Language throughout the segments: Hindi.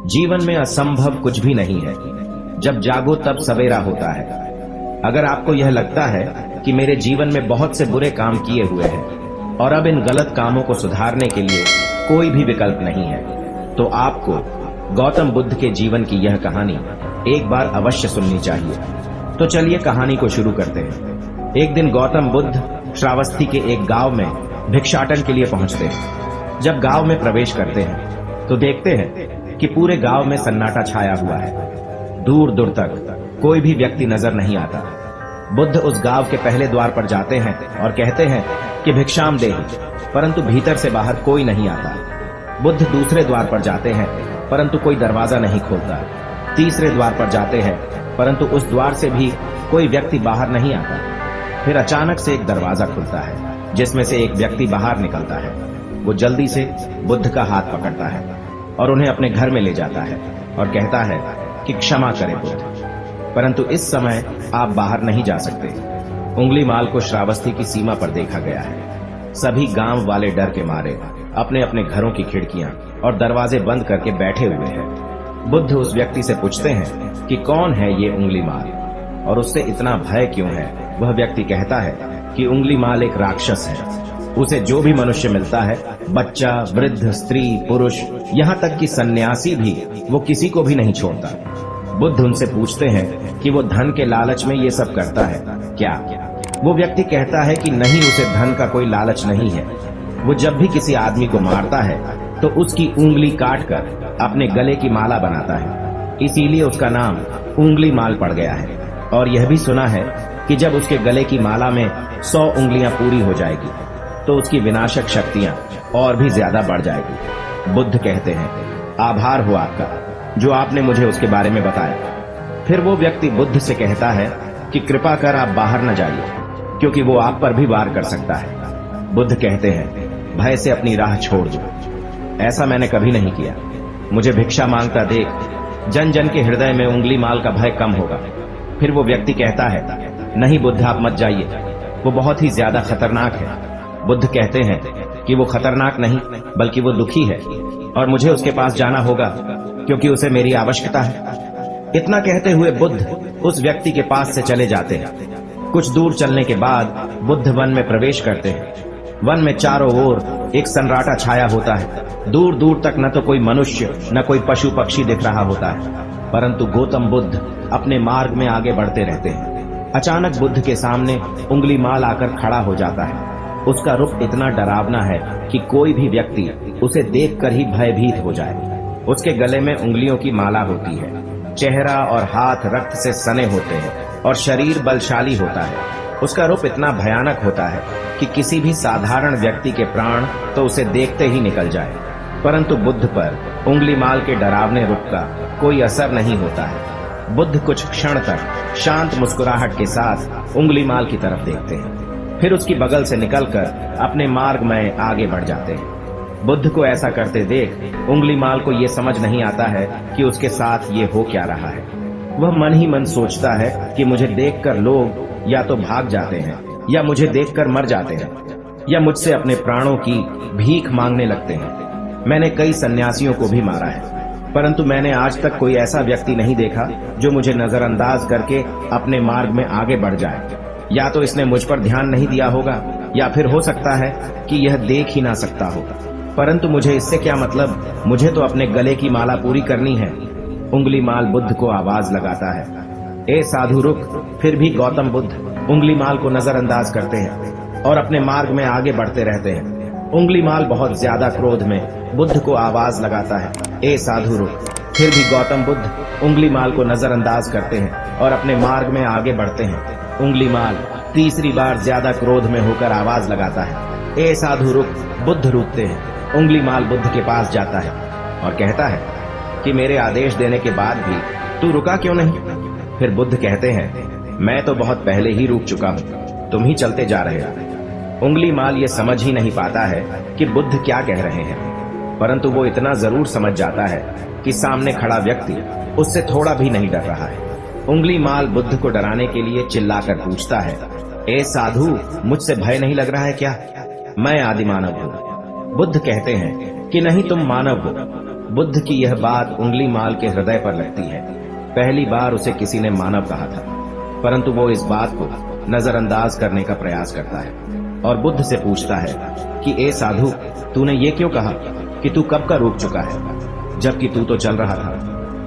जीवन में असंभव कुछ भी नहीं है। जब जागो तब सवेरा होता है। अगर आपको यह लगता है कि मेरे जीवन में बहुत से बुरे काम किए हुए हैं और अब इन गलत कामों को सुधारने के लिए कोई भी विकल्प नहीं है, तो आपको गौतम बुद्ध के जीवन की यह कहानी एक बार अवश्य सुननी चाहिए। तो चलिए कहानी को शुरू करते हैं। एक दिन गौतम बुद्ध श्रावस्ती के एक गांव में भिक्षाटन के लिए पहुंचते हैं। जब गांव में प्रवेश करते हैं तो देखते हैं कि पूरे गांव में सन्नाटा छाया हुआ है। दूर दूर तक कोई भी व्यक्ति नजर नहीं आता। बुद्ध उस गांव के पहले द्वार पर जाते हैं और कहते हैं कि भिक्षाम देहि, परंतु भीतर से बाहर कोई नहीं आता। बुद्ध दूसरे द्वार पर जाते हैं परंतु कोई दरवाजा नहीं खोलता। तीसरे द्वार पर जाते हैं परंतु उस द्वार से भी कोई व्यक्ति बाहर नहीं आता। फिर अचानक से एक दरवाजा खुलता है जिसमें से एक व्यक्ति बाहर निकलता है। वो जल्दी से बुद्ध का हाथ पकड़ता है और उन्हें अपने घर में ले जाता है और कहता है कि क्षमा करें बुद्ध, परंतु इस समय आप बाहर नहीं जा सकते। उंगलीमाल को श्रावस्ती की सीमा पर देखा गया है। सभी गांव वाले डर के मारे अपने अपने घरों की खिड़कियां और दरवाजे बंद करके बैठे हुए हैं। बुद्ध उस व्यक्ति से पूछते हैं कि कौन है ये उंगलीमाल और उससे इतना भय क्यों है। वह व्यक्ति कहता है कि उंगलीमाल एक राक्षस है। उसे जो भी मनुष्य मिलता है, बच्चा, वृद्ध, स्त्री, पुरुष, यहाँ तक कि सन्यासी भी, वो किसी को भी नहीं छोड़ता। बुद्ध उनसे पूछते हैं कि वो धन के लालच में ये सब करता है क्या। वो व्यक्ति कहता है कि नहीं, उसे धन का कोई लालच नहीं है। वो जब भी किसी आदमी को मारता है तो उसकी उंगली काटकर अपने गले की माला बनाता है, इसीलिए उसका नाम उंगलीमाल पड़ गया है। और यह भी सुना है कि जब उसके गले की माला में 100 उंगलियां पूरी हो जाएगी तो उसकी विनाशक शक्तियां और भी ज्यादा बढ़ जाएगी। बुद्ध कहते हैं, आभार हो आपका जो आपने मुझे उसके बारे में बताया। फिर वो व्यक्ति बुद्ध से कहता है कि कृपा कर आप बाहर न जाइए, क्योंकि वो आप पर भी वार कर सकता है। बुद्ध कहते हैं, भय से अपनी राह छोड़ दो। ऐसा मैंने कभी नहीं किया। मुझे भिक्षा मांगता देख जन जन के हृदय में उंगलीमाल का भय कम होगा। फिर वो व्यक्ति कहता है, नहीं बुद्ध, आप मत जाइए, वो बहुत ही ज्यादा खतरनाक है। बुद्ध कहते हैं कि वो खतरनाक नहीं बल्कि वो दुखी है और मुझे उसके पास जाना होगा क्योंकि उसे मेरी आवश्यकता है। इतना कहते हुए बुद्ध उस व्यक्ति के पास से चले जाते हैं। कुछ दूर चलने के बाद बुद्ध वन में प्रवेश करते हैं। वन में चारों ओर एक सन्नाटा छाया होता है। दूर दूर तक न तो कोई मनुष्य न कोई पशु पक्षी दिख रहा होता है, परंतु गौतम बुद्ध अपने मार्ग में आगे बढ़ते रहते हैं। अचानक बुद्ध के सामने उंगलीमाल आकर खड़ा हो जाता है। उसका रूप इतना डरावना है कि कोई भी व्यक्ति उसे देखकर ही भयभीत हो जाए। उसके गले में उंगलियों की माला होती है। चेहरा और हाथ रक्त से सने होते हैं और शरीर बलशाली होता है। उसका रूप इतना भयानक होता है कि किसी भी साधारण व्यक्ति के प्राण तो उसे देखते ही निकल जाए, परंतु बुद्ध पर उंगलीमाल के डरावने रूप का कोई असर नहीं होता है। बुद्ध कुछ क्षण तक शांत मुस्कुराहट के साथ उंगलीमाल की तरफ देखते हैं, फिर उसकी बगल से निकलकर अपने मार्ग में आगे बढ़ जाते हैं। बुद्ध को ऐसा करते देख उंगलीमाल को ये समझ नहीं आता है कि उसके साथ ये हो क्या रहा है। वह मन ही मन सोचता है कि मुझे देखकर लोग या तो भाग जाते हैं या मुझे देखकर मर जाते हैं या मुझसे अपने प्राणों की भीख मांगने लगते हैं। मैंने कई सन्यासियों को भी मारा है, परंतु मैंने आज तक कोई ऐसा व्यक्ति नहीं देखा जो मुझे नजरअंदाज करके अपने मार्ग में आगे बढ़ जाए। या तो इसने मुझ पर ध्यान नहीं दिया होगा या फिर हो सकता है कि यह देख ही ना सकता होगा, परंतु मुझे इससे क्या मतलब, मुझे तो अपने गले की माला पूरी करनी है। उंगलीमाल बुद्ध को आवाज लगाता है, ए साधु रुक। फिर भी गौतम बुद्ध उंगलीमाल को नजरअंदाज करते हैं और अपने मार्ग में आगे बढ़ते रहते हैं। उंगलीमाल बहुत ज्यादा क्रोध में बुद्ध को आवाज लगाता है, ए साधु रुक। फिर भी गौतम बुद्ध उंगलीमाल को नजरअंदाज करते हैं और अपने मार्ग में आगे बढ़ते हैं। उंगलीमाल तीसरी बार ज्यादा क्रोध में होकर आवाज लगाता है, ए साधु रुक। बुद्ध रुकते हैं। उंगलीमाल बुद्ध के पास जाता है और कहता है कि मेरे आदेश देने के बाद भी तू रुका क्यों नहीं। फिर बुद्ध कहते हैं, मैं तो बहुत पहले ही रुक चुका हूँ, तुम ही चलते जा रहे हो। उंगलीमाल ये समझ ही नहीं पाता है कि बुद्ध क्या कह रहे हैं, परंतु वो इतना जरूर समझ जाता है कि सामने खड़ा व्यक्ति उससे थोड़ा भी नहीं डर रहा है। उंगलीमाल बुद्ध को डराने के लिए चिल्लाकर पूछता है, ए साधु, मुझसे भय नहीं लग रहा है क्या? मैं आदि मानव हूँ। बुद्ध कहते हैं कि नहीं, तुम मानव हो। बुद्ध की यह बात उंगली माल के हृदय पर लगती है। पहली बार उसे किसी ने मानव कहा था, परंतु वो इस बात को नजरअंदाज करने का प्रयास करता है और बुद्ध से पूछता है कि ए साधु, तूने ये क्यों कहा कि तू कब का रुक चुका है, जबकि तू तो चल रहा था,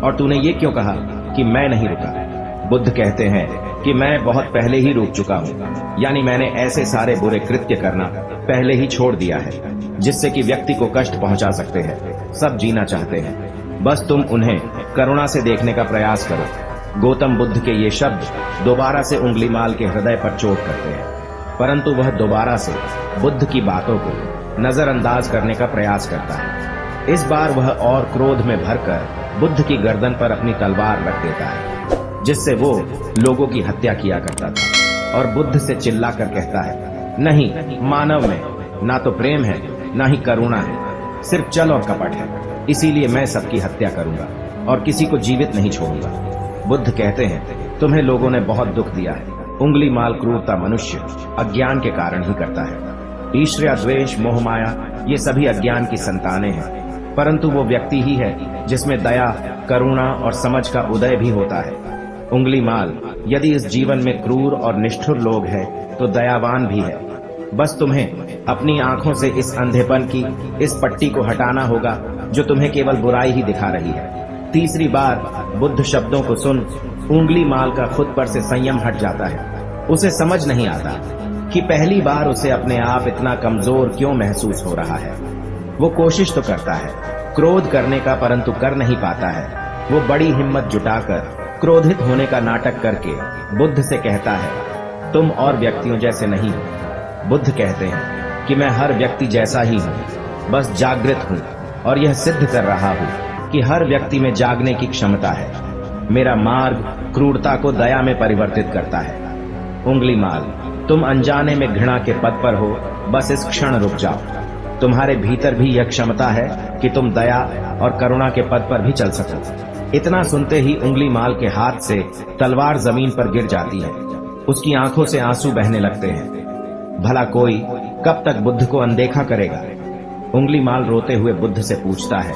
और तूने ये क्यों कहा कि मैं नहीं रुका। बुद्ध कहते हैं कि मैं बहुत पहले ही रुक चुका हूँ, यानी मैंने ऐसे सारे बुरे कृत्य करना पहले ही छोड़ दिया है जिससे कि व्यक्ति को कष्ट पहुंचा सकते हैं। सब जीना चाहते हैं, बस तुम उन्हें करुणा से देखने का प्रयास करो। गौतम बुद्ध के ये शब्द दोबारा से उंगली माल के हृदय पर चोट करते हैं, परंतु वह दोबारा से बुद्ध की बातों को नजरअंदाज करने का प्रयास करता है। इस बार वह और क्रोध में भरकर बुद्ध की गर्दन पर अपनी तलवार रख देता है, जिससे वो लोगों की हत्या किया करता था, और बुद्ध से चिल्लाकर कहता है, नहीं, मानव में ना तो प्रेम है ना ही करुणा है, सिर्फ छल और कपट है। इसीलिए मैं सबकी हत्या करूंगा और किसी को जीवित नहीं छोड़ूंगा। बुद्ध कहते हैं, तुम्हें लोगों ने बहुत दुख दिया है। उंगली माल क्रूरता मनुष्य अज्ञान के कारण ही करता है। ईर्ष्या, द्वेष, मोह, माया ये सभी अज्ञान की संतानें हैं, परंतु वो व्यक्ति ही है जिसमें दया, करुणा और समझ का उदय भी होता है। उंगली माल, यदि इस जीवन में क्रूर और निष्ठुर लोग हैं तो दयावान भी है। बस तुम्हें अपनी आंखों से इस अंधेपन की इस पट्टी को हटाना होगा जो तुम्हें केवल बुराई ही दिखा रही है। तीसरी बार बुद्ध शब्दों को सुन उंगली माल का खुद पर से संयम हट जाता है। उसे समझ नहीं आता कि पहली बार उसे अपने आप इतना कमजोर क्यों महसूस हो रहा है। वो कोशिश तो करता है क्रोध करने का, परंतु कर नहीं पाता है। वो बड़ी हिम्मत जुटाकर क्रोधित होने का नाटक करके बुद्ध से कहता है, तुम और व्यक्तियों जैसे नहीं हो। बुद्ध कहते हैं कि मैं हर व्यक्ति जैसा ही हूँ, बस जागृत हूँ और यह सिद्ध कर रहा हूँ कि हर व्यक्ति में जागने की क्षमता है। मेरा मार्ग क्रूरता को दया में परिवर्तित करता है। उंगली माल, तुम अनजाने में घृणा के पद पर हो, बस इस क्षण रुक जाओ। तुम्हारे भीतर भी यह क्षमता है कि तुम दया और करुणा के पद पर भी चल सको। इतना सुनते ही उंगली माल के हाथ से तलवार जमीन पर गिर जाती है। उसकी आंखों से आंसू बहने लगते हैं। भला कोई कब तक बुद्ध को अनदेखा करेगा। उंगली माल रोते हुए बुद्ध से पूछता है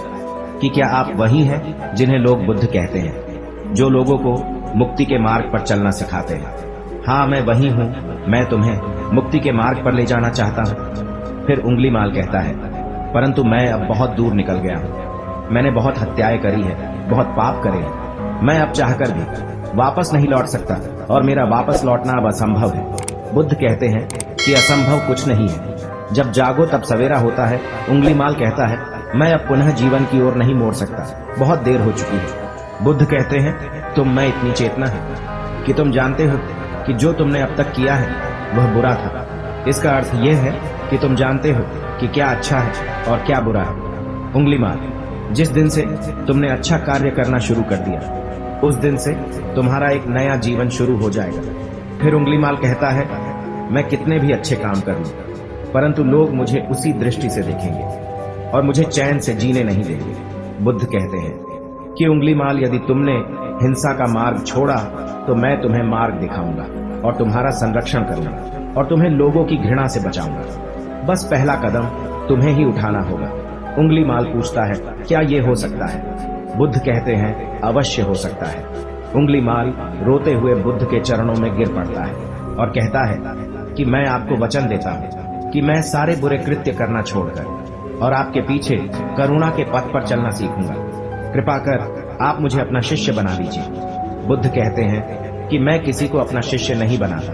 कि क्या आप वही हैं जिन्हें लोग बुद्ध कहते हैं, जो लोगों को मुक्ति के मार्ग पर चलना सिखाते हैं। हाँ, मैं वही हूँ। मैं तुम्हें मुक्ति के मार्ग पर ले जाना चाहता हूँ। फिर उंगली माल कहता है, परंतु मैं अब बहुत दूर निकल गया हूँ। मैंने बहुत हत्याएं करी है, बहुत पाप करे हैं। मैं अब चाहकर भी वापस नहीं लौट सकता और मेरा वापस लौटना अब असंभव है। बुद्ध कहते हैं कि असंभव कुछ नहीं है। जब जागो तब सवेरा होता है। उंगली माल कहता है, मैं अब पुनः जीवन की ओर नहीं मोड़ सकता, बहुत देर हो चुकी है। बुद्ध कहते हैं, तुम में इतनी चेतना है कि तुम जानते हो कि जो तुमने अब तक किया है वह बुरा था। इसका अर्थ यह है कि तुम जानते हो कि क्या अच्छा है और क्या बुरा है। उंगली माल, जिस दिन से तुमने अच्छा कार्य करना शुरू कर दिया, उस दिन से तुम्हारा एक नया जीवन शुरू हो जाएगा। फिर उंगली माल कहता है, मैं कितने भी अच्छे काम कर लूं, परंतु लोग मुझे उसी दृष्टि से देखेंगे और मुझे चैन से जीने नहीं देंगे। बुद्ध कहते हैं कि उंगली माल, यदि तुमने हिंसा का मार्ग छोड़ा तो मैं तुम्हें मार्ग दिखाऊंगा और तुम्हारा संरक्षण करूंगा और तुम्हें लोगों की घृणा से बचाऊंगा। बस पहला कदम तुम्हें ही उठाना होगा। उंगली माल पूछता है, क्या ये हो सकता है? बुद्ध कहते हैं, अवश्य हो सकता है। उंगली माल रोते हुए बुद्ध के चरणों में गिर पड़ता है और कहता है कि मैं आपको वचन देता हूँ कि मैं सारे बुरे कृत्य करना छोड़कर और आपके पीछे करुणा के पथ पर चलना सीखूंगा। कृपा कर आप मुझे अपना शिष्य बना दीजिए। बुद्ध कहते हैं कि मैं किसी को अपना शिष्य नहीं बनाता,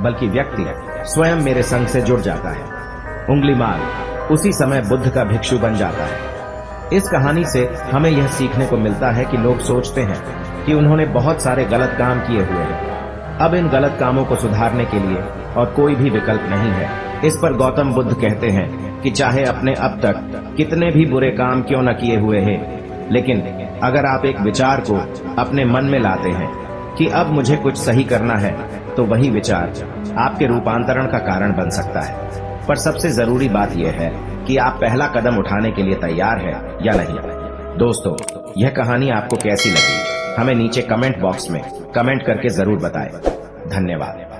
बल्कि व्यक्ति स्वयं मेरे संग से जुड़ जाता है। उंगली माल उसी समय बुद्ध का भिक्षु बन जाता है। इस कहानी से हमें यह सीखने को मिलता है कि लोग सोचते हैं कि उन्होंने बहुत सारे गलत काम किए हुए हैं, अब इन गलत कामों को सुधारने के लिए और कोई भी विकल्प नहीं है। इस पर गौतम बुद्ध कहते हैं कि चाहे अपने अब तक कितने भी बुरे काम क्यों न किए हुए हैं, लेकिन अगर आप एक विचार को अपने मन में लाते हैं कि अब मुझे कुछ सही करना है, तो वही विचार आपके रूपांतरण का कारण बन सकता है। पर सबसे जरूरी बात यह है कि आप पहला कदम उठाने के लिए तैयार हैं या नहीं। दोस्तों, यह कहानी आपको कैसी लगी, हमें नीचे कमेंट बॉक्स में कमेंट करके जरूर बताएं। धन्यवाद।